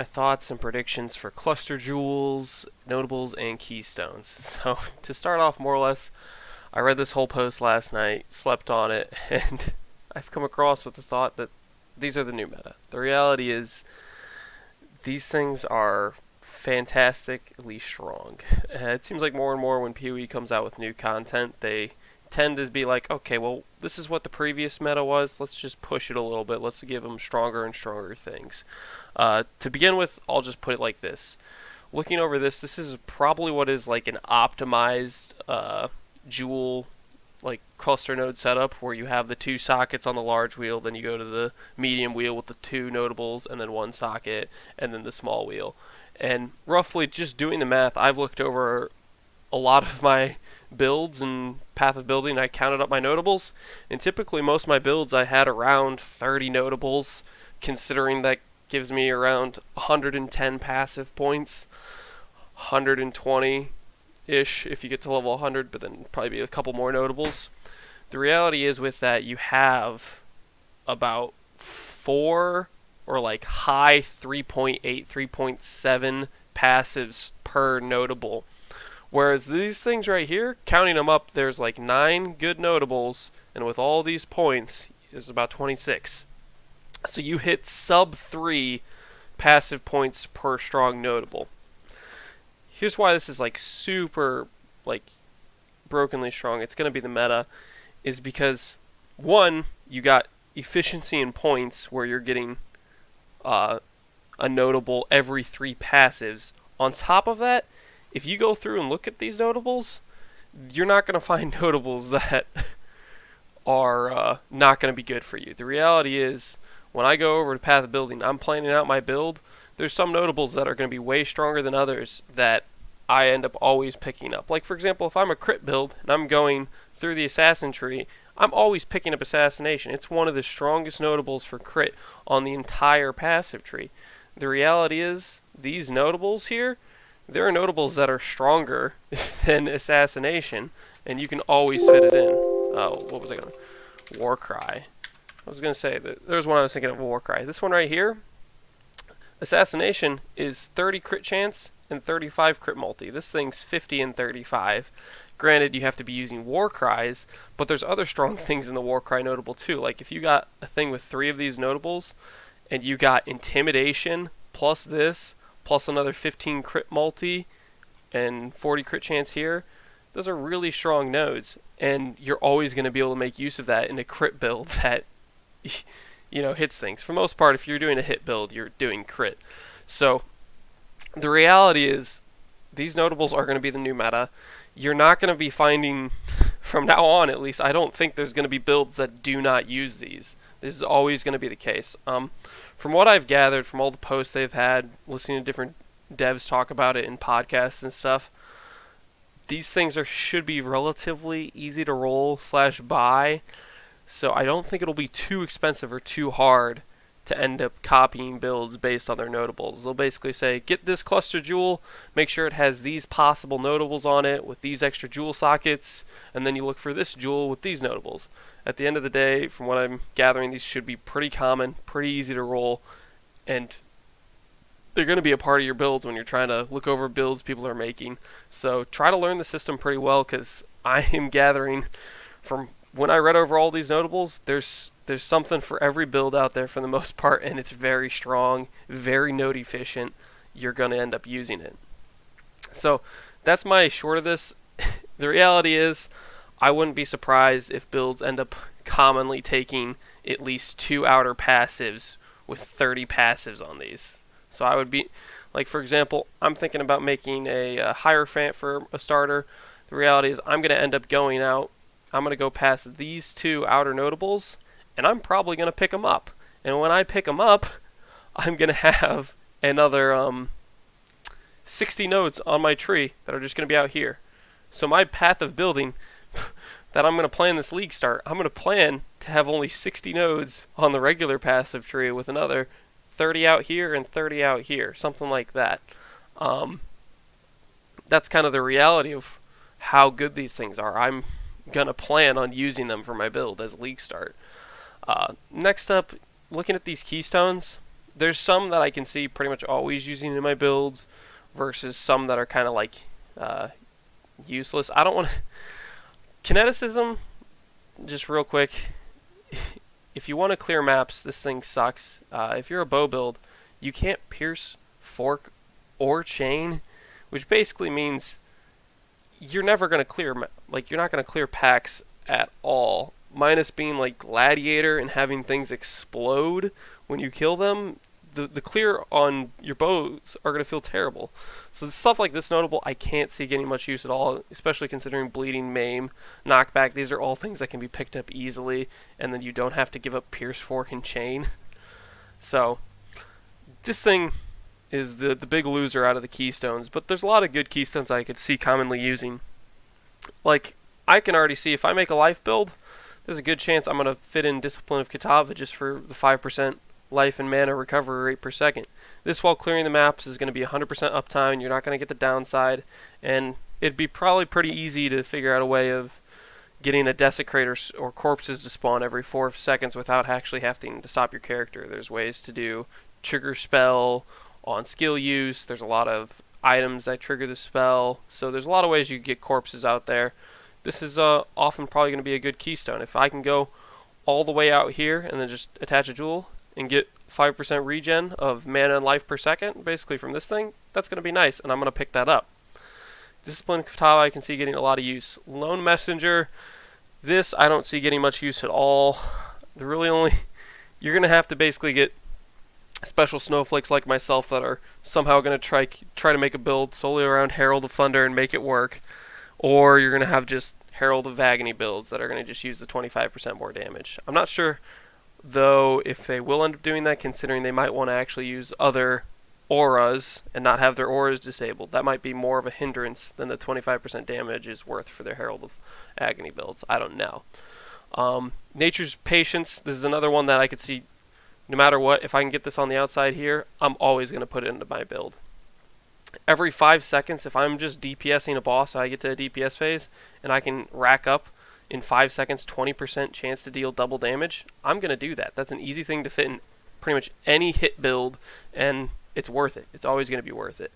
My thoughts and predictions for cluster jewels, notables, and keystones. So, to start off, more or less, I read this whole post last night, slept on it, and I've come across with the thought that these are the new meta. The reality is, these things are fantastically strong. It seems like more and more when PoE comes out with new content, they tend to be like, okay, well, this is what the previous meta was. Let's just push it a little bit. Let's give them stronger and stronger things. To begin with, I'll just put it like this. Looking over this, this is probably what is like an optimized Joule like cluster node setup where you have the two sockets on the large wheel, then you go to the medium wheel with the two notables, and then one socket, and then the small wheel. And roughly just doing the math, I've looked over a lot of my builds and path of building. I counted up my notables, and typically most of my builds I had around 30 notables, considering that gives me around 110 passive points, 120 ish if you get to level 100, but then probably be a couple more notables. The reality is with that you have about 4 or like high 3.8, 3.7 passives per notable. Whereas these things right here, counting them up, there's like 9 good notables, and with all these points, there's about 26. So you hit sub 3 passive points per strong notable. Here's why this is like super like brokenly strong. It's going to be the meta, is because one, you got efficiency in points where you're getting a notable every 3 passives. On top of that, if you go through and look at these notables, you're not going to find notables that are not going to be good for you. The reality is, when I go over to Path of Building, I'm planning out my build. There's some notables that are going to be way stronger than others that I end up always picking up. Like, for example, if I'm a crit build and I'm going through the assassin tree, I'm always picking up assassination. It's one of the strongest notables for crit on the entire passive tree. The reality is, these notables here, there are notables that are stronger than assassination, and you can always fit it in. Oh, what was I going to... Warcry. I was going to say, there's one I was thinking of, Warcry. This one right here, assassination is 30 crit chance and 35 crit multi. This thing's 50 and 35. Granted, you have to be using Warcries, but there's other strong things in the Warcry notable too. Like if you got a thing with 3 of these notables, and you got intimidation plus this, plus another 15 crit multi, and 40 crit chance here, those are really strong nodes, and you're always going to be able to make use of that in a crit build that hits things. For the most part, if you're doing a hit build, you're doing crit. So the reality is, these notables are going to be the new meta. You're not going to be finding, from now on at least, I don't think there's going to be builds that do not use these. This is always going to be the case. From what I've gathered from all the posts they've had, listening to different devs talk about it in podcasts and stuff, these things should be relatively easy to roll / buy. So I don't think it'll be too expensive or too hard to end up copying builds based on their notables. They'll basically say, get this cluster jewel, make sure it has these possible notables on it with these extra jewel sockets, and then you look for this jewel with these notables. At the end of the day, from what I'm gathering, these should be pretty common, pretty easy to roll, and they're going to be a part of your builds when you're trying to look over builds people are making. So try to learn the system pretty well, because I am gathering from when I read over all these notables, there's something for every build out there for the most part, and it's very strong, very node efficient. You're going to end up using it. So that's my short of this. The reality is, I wouldn't be surprised if builds end up commonly taking at least 2 outer passives with 30 passives on these. So I would be, like for example, I'm thinking about making a Hierophant for a starter. The reality is I'm going to end up going out, I'm going to go past these 2 outer notables, and I'm probably going to pick them up. And when I pick them up, I'm going to have another 60 nodes on my tree that are just going to be out here. So my path of building that I'm going to plan this league start, I'm going to plan to have only 60 nodes on the regular passive tree with another 30 out here and 30 out here, something like that. That's kind of the reality of how good these things are. I'm going to plan on using them for my build as league start. Next up, looking at these keystones, There's some that I can see pretty much always using in my builds, versus some that are kind of like useless. I don't want kineticism. Just real quick, if you want to clear maps, this thing sucks. If you're a bow build, you can't pierce, fork, or chain, which basically means you're never going to clear, like, you're not going to clear packs at all. Minus being like Gladiator and having things explode when you kill them, the clear on your bows are going to feel terrible. So stuff like this notable, I can't see getting much use at all, especially considering bleeding, maim, knockback. These are all things that can be picked up easily, and then you don't have to give up pierce, fork, and chain. So this thing is the big loser out of the keystones, but there's a lot of good keystones I could see commonly using. Like, I can already see if I make a life build, there's a good chance I'm going to fit in Discipline of Kitava just for the 5% life and mana recovery rate per second. This, while clearing the maps, is going to be 100% uptime. You're not going to get the downside, and it'd be probably pretty easy to figure out a way of getting a Desecrator or corpses to spawn every 4 seconds without actually having to stop your character. There's ways to do trigger spell on skill use. There's a lot of items that trigger the spell, so there's a lot of ways you can get corpses out there. This is often probably going to be a good keystone. If I can go all the way out here and then just attach a jewel and get 5% regen of mana and life per second, basically from this thing, that's going to be nice, and I'm going to pick that up. Discipline Katana I can see getting a lot of use. Lone Messenger, this I don't see getting much use at all. The really only, you're going to have to basically get special snowflakes like myself that are somehow going to try to make a build solely around Herald of Thunder and make it work, or you're going to have just Herald of Agony builds that are going to just use the 25% more damage. I'm not sure, though, if they will end up doing that, considering they might want to actually use other auras and not have their auras disabled. That might be more of a hindrance than the 25% damage is worth for their Herald of Agony builds. I don't know. Nature's Patience, this is another one that I could see, no matter what, if I can get this on the outside here, I'm always going to put it into my build. Every 5 seconds, if I'm just DPSing a boss, I get to a DPS phase, and I can rack up in 5 seconds 20% chance to deal double damage, I'm going to do that. That's an easy thing to fit in pretty much any hit build, and it's worth it. It's always going to be worth it.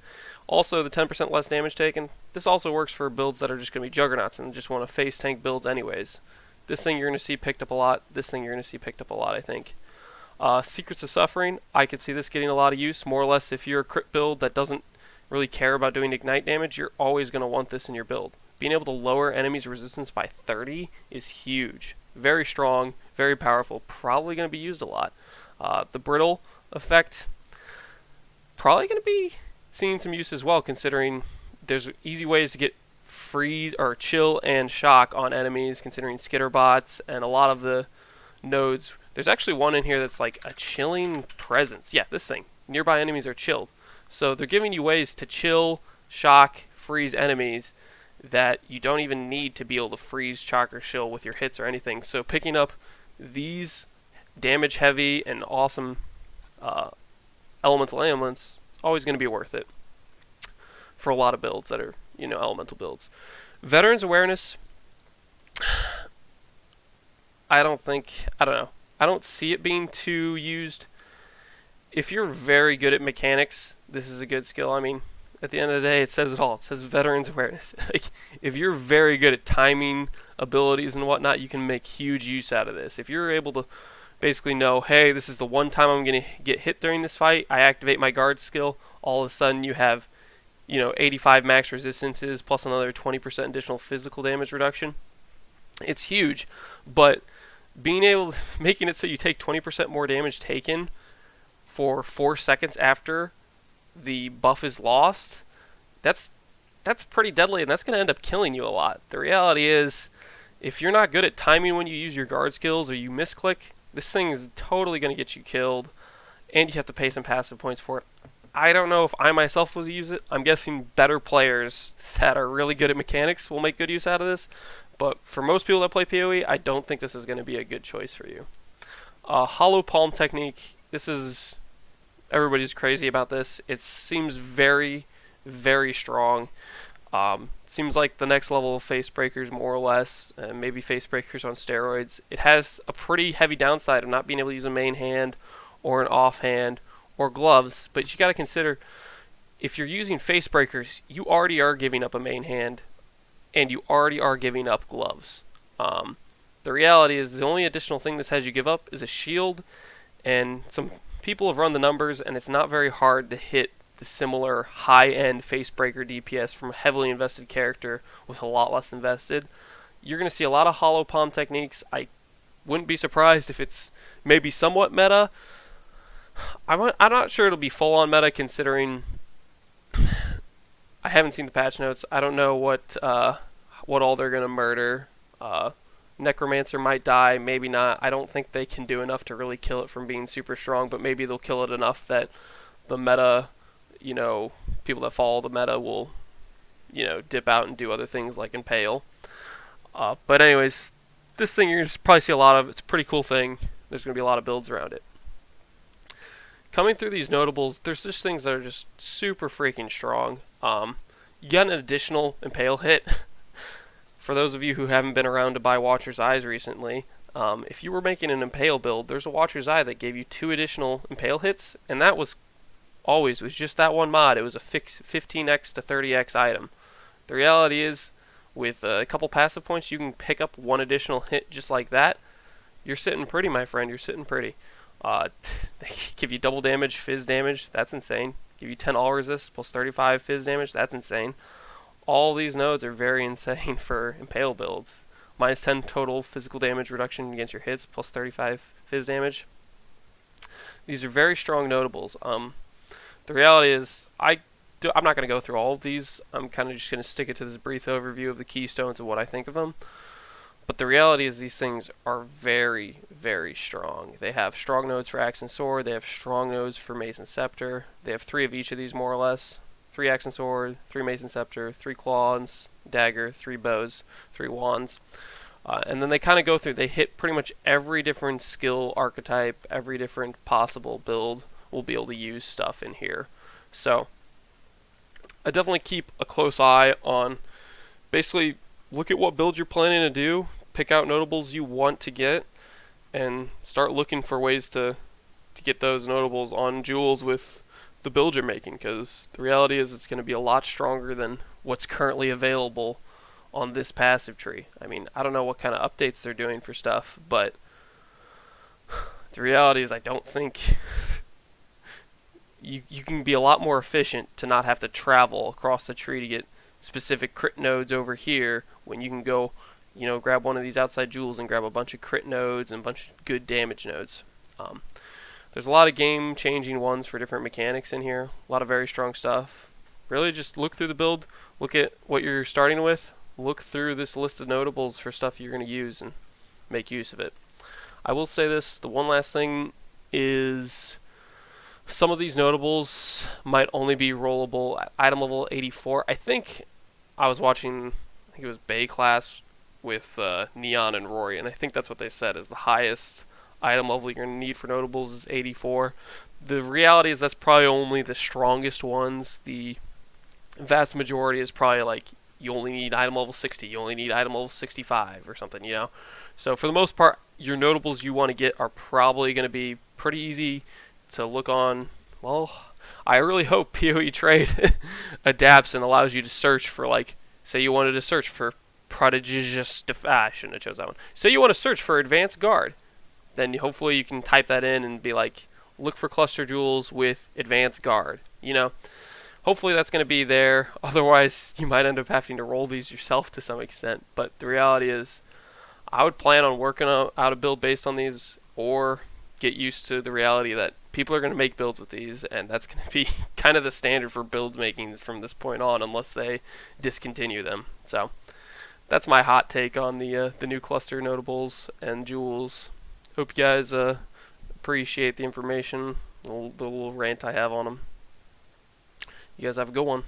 Also, the 10% less damage taken, this also works for builds that are just going to be juggernauts and just want to face tank builds anyways. This thing you're going to see picked up a lot. This thing you're going to see picked up a lot, I think. Secrets of Suffering, I could see this getting a lot of use. More or less, if you're a crit build that doesn't really care about doing ignite damage, you're always going to want this in your build. Being able to lower enemies' resistance by 30 is huge. Very strong, very powerful, probably going to be used a lot. The Brittle effect, probably going to be seeing some use as well, considering there's easy ways to get freeze or chill and shock on enemies, considering skitter bots and a lot of the nodes. There's actually one in here that's like a chilling presence. Yeah, this thing. Nearby enemies are chilled. So they're giving you ways to chill, shock, freeze enemies that you don't even need to be able to freeze, shock, or chill with your hits or anything. So picking up these damage heavy and awesome elemental ailments is always going to be worth it for a lot of builds that are, elemental builds. Veterans Awareness, I don't know. I don't see it being too used. If you're very good at mechanics, this is a good skill. I mean, at the end of the day, it says it all. It says Veterans Awareness. Like, if you're very good at timing abilities and whatnot, you can make huge use out of this. If you're able to basically know, hey, this is the one time I'm going to get hit during this fight, I activate my guard skill, all of a sudden you have, 85 max resistances plus another 20% additional physical damage reduction. It's huge, but making it so you take 20% more damage taken for 4 seconds after the buff is lost, that's pretty deadly, and that's going to end up killing you a lot. The reality is, if you're not good at timing when you use your guard skills or you misclick, this thing is totally going to get you killed, and you have to pay some passive points for it. I don't know if I myself will use it. I'm guessing better players that are really good at mechanics will make good use out of this, but for most people that play PoE, I don't think this is going to be a good choice for you. Hollow Palm Technique, this is... everybody's crazy about this. It seems very, very strong. Seems like the next level of Face Breakers, more or less, and maybe Face Breakers on steroids. It has a pretty heavy downside of not being able to use a main hand or an offhand or gloves, but you got to consider if you're using face breakers, you already are giving up a main hand, and you already are giving up gloves. The reality is the only additional thing this has you give up is a shield, and some people have run the numbers, and it's not very hard to hit the similar high-end face breaker DPS from a heavily invested character with a lot less invested. You're going to see a lot of hollow palm techniques. I wouldn't be surprised if it's maybe somewhat meta. I'm not sure it'll be full-on meta considering I haven't seen the patch notes. I don't know what all they're going to murder. Necromancer might die, maybe not. I don't think they can do enough to really kill it from being super strong, but maybe they'll kill it enough that the meta, people that follow the meta will, dip out and do other things like Impale. But anyways, this thing you're going to probably see a lot of. It's a pretty cool thing. There's going to be a lot of builds around it. Coming through these notables, there's just things that are just super freaking strong. You got an additional Impale hit. For those of you who haven't been around to buy Watcher's Eyes recently, if you were making an Impale build, there's a Watcher's Eye that gave you 2 additional Impale hits, and that was just that one mod. It was a fixed 15x to 30x item. The reality is, with a couple passive points, you can pick up 1 additional hit just like that. You're sitting pretty, my friend. You're sitting pretty. They give you double damage, fizz damage. That's insane. Give you 10 all resist plus 35 fizz damage. That's insane. All these nodes are very insane for Impale builds. Minus 10 total physical damage reduction against your hits, plus 35 fizz damage. These are very strong notables. The reality is, I'm not going to go through all of these. I'm kind of just going to stick it to this brief overview of the keystones and what I think of them. But the reality is these things are very, very strong. They have strong nodes for Axe and Sword. They have strong nodes for Mace and Scepter. They have 3 of each of these more or less. 3 Axe and Sword, 3 Mace and Scepter, 3 Claws, Dagger, 3 Bows, 3 Wands. And then they kind of go through, they hit pretty much every different skill archetype, every different possible build will be able to use stuff in here. So, I definitely keep a close eye on, basically, look at what build you're planning to do, pick out notables you want to get, and start looking for ways to get those notables on jewels with the build you're making, because the reality is it's going to be a lot stronger than what's currently available on this passive tree. I mean, I don't know what kind of updates they're doing for stuff, but the reality is I don't think you can be a lot more efficient to not have to travel across the tree to get specific crit nodes over here when you can go, grab one of these outside jewels and grab a bunch of crit nodes and a bunch of good damage nodes. There's a lot of game-changing ones for different mechanics in here. A lot of very strong stuff. Really just look through the build, look at what you're starting with, look through this list of notables for stuff you're going to use and make use of it. I will say this, the one last thing is some of these notables might only be rollable at item level 84. I think I was watching, I think it was Bay class with Neon and Rory, and I think that's what they said is the highest item level you're going to need for notables is 84. The reality is that's probably only the strongest ones. The vast majority is probably like you only need item level 60, you only need item level 65 or something, So for the most part, your notables you want to get are probably going to be pretty easy to look on. Well, I really hope PoE Trade adapts and allows you to search for, like, say you wanted to search for Prodigious I shouldn't have chose that one. Say you want to search for Advanced Guard. Then hopefully you can type that in and be like, look for cluster jewels with Advanced Guard. Hopefully that's going to be there. Otherwise, you might end up having to roll these yourself to some extent. But the reality is, I would plan on working out a build based on these, or get used to the reality that people are going to make builds with these, and that's going to be kind of the standard for build makings from this point on, unless they discontinue them. So that's my hot take on the new cluster notables and jewels. Hope you guys appreciate the information, the little rant I have on them. You guys have a good one.